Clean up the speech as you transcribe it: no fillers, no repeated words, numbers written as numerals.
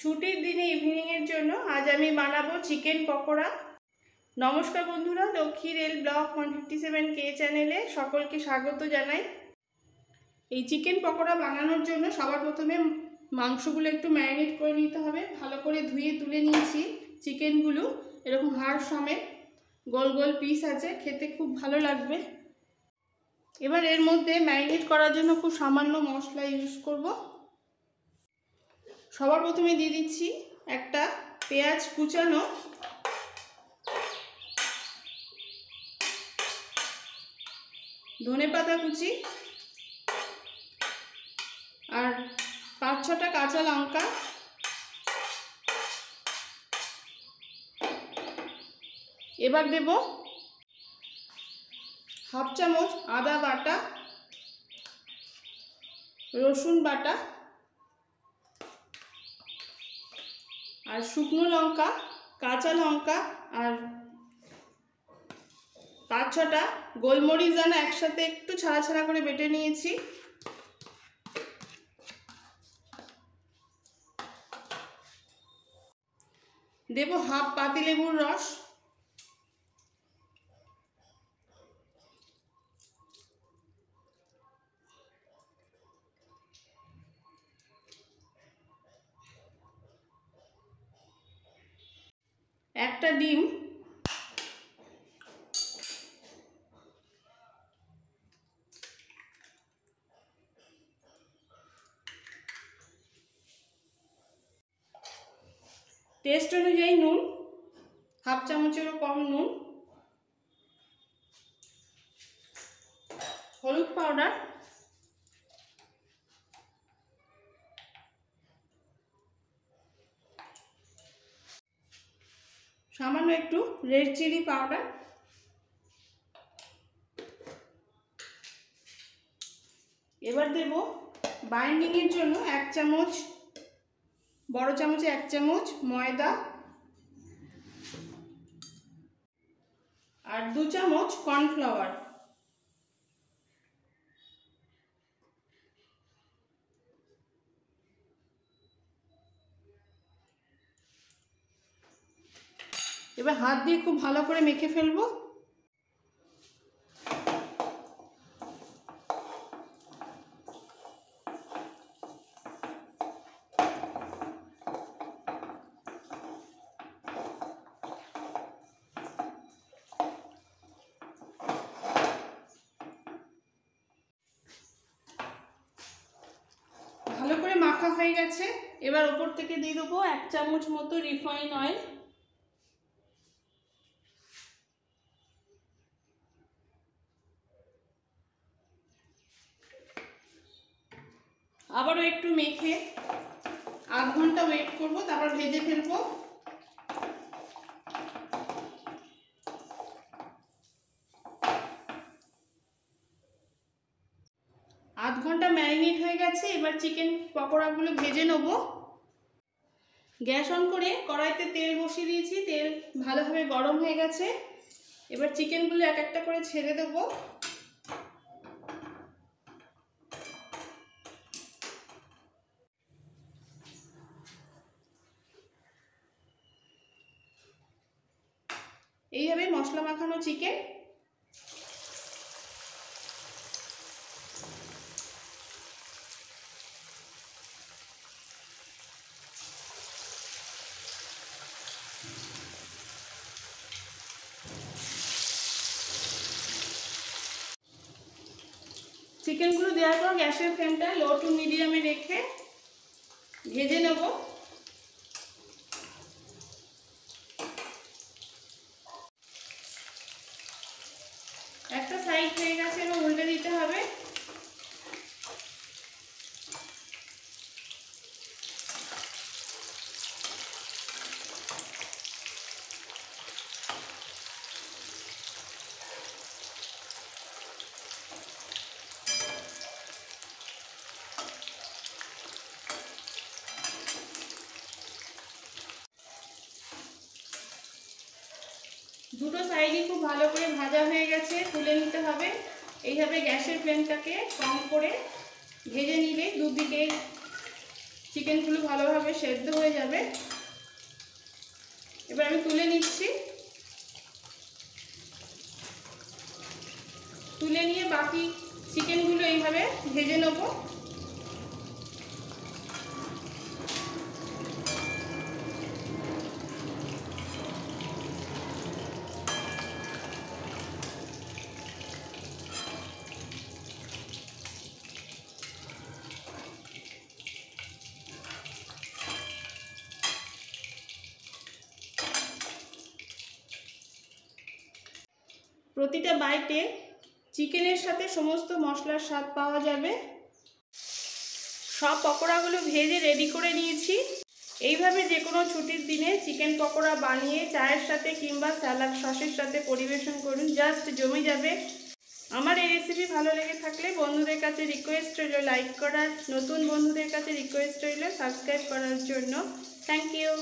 ছুটির দিনে ইভিনিংয়ের জন্য আজ আমি বানাবো চিকেন পকোড়া। নমস্কার বন্ধুরা, লক্ষ্মী রেল ব্লগ 157K চ্যানেলে সকলকে স্বাগত জানাই। এই চিকেন পকোড়া বানানোর জন্য সবার প্রথমে মাংসগুলো একটু ম্যারিনেট করে নিতে হবে। ভালো করে ধুয়ে তুলে নিয়েছি। চিকেনগুলো এরকম হাড় সমেত গোল গোল পিস আছে, খেতে খুব ভালো লাগবে। এবার এর মধ্যে ম্যারিনেট করার জন্য খুব সামান্য মশলা ইউজ করব। সবার প্রথমে দিয়ে দিচ্ছি একটা পেঁয়াজ কুচানো, ধনেপাতা কুচি আর 5-6টা কাঁচা লঙ্কা। এবার দেব হাফ চামচ আদা বাটা, রসুন বাটা আর শুকনো লঙ্কা, কাঁচা লঙ্কা আর 5-6টা গোলমরিচ দানা একসাথে একটু ছাড়া ছাড়া করে বেটে নিয়েছি। দেব হাফ পাতিলেবুর রস, একটা ডিম, টেস্ট অনুযায়ী নুন, হাফ চামচেরও কম নুন, হলুদ পাউডার, সামান্য একটু রেড চিলি পাউডার। এবার দেব বাইন্ডিংয়ের জন্য 1 চামচ, বড় চামচে 1 চামচ ময়দা আর 2 চামচ কর্নফ্লাওয়ার। এবার হাত দিয়ে খুব ভালো করে মেখে ফেলবো। ভালো করে মাখা হয়ে গেছে। এবার ওপর থেকে দিয়ে দেবো 1 চামচ মতো রিফাইন অয়েল। আবারও একটু মেখে আধ ঘন্টা ওয়েট করব, তারপর ভেজে ফেলবো। আধ ঘন্টা ম্যারিনেট হয়ে গেছে। এবার চিকেন পকোড়াগুলো ভেজে নেব। গ্যাস অন করে কড়াইতে তেল বসিয়ে দিয়েছি। তেল ভালোভাবে গরম হয়ে গেছে। এবার চিকেনগুলো এক একটা করে ছেড়ে দেবো। এইভাবে মশলা মাখানো চিকেন। চিকেনগুলো দেওয়ার পর গ্যাসের ফ্লেমটা লো টু মিডিয়ামে রেখে ভেজে নেব। একটা সাইড হয়ে গেছে, এবার উল্টে দিতে হবে। দুটো সাইডই খুব ভালো করে ভাজা হয়ে গেছে, তুলে নিতে হবে। এইভাবে গ্যাসের ফ্লেমটাকে কম করে ভেজে নিলে দুদিকে চিকেনগুলো ভালোভাবে সেদ্ধ হয়ে যাবে। এবার আমি তুলে নিচ্ছি। তুলে নিয়ে বাকি চিকেনগুলো এইভাবে ভেজে নেব। প্রতিটা বাইটে চিকেনের সাথে সমস্ত মশলার স্বাদ পাওয়া যাবে। সব পকোড়াগুলো ভেজে রেডি করে নিয়েছি। এইভাবে যে কোনো ছুটির দিনে চিকেন পকোড়া বানিয়ে চায়ের সাথে কিংবা স্যালাড সসের সাথে পরিবেশন করুন, জাস্ট জমে যাবে। আমার এই রেসিপি ভালো লেগে থাকলে বন্ধুদের কাছে রিকোয়েস্ট রইল লাইক করার, নতুন বন্ধুদের কাছে রিকোয়েস্ট রইল সাবস্ক্রাইব করার জন্য। Thank you.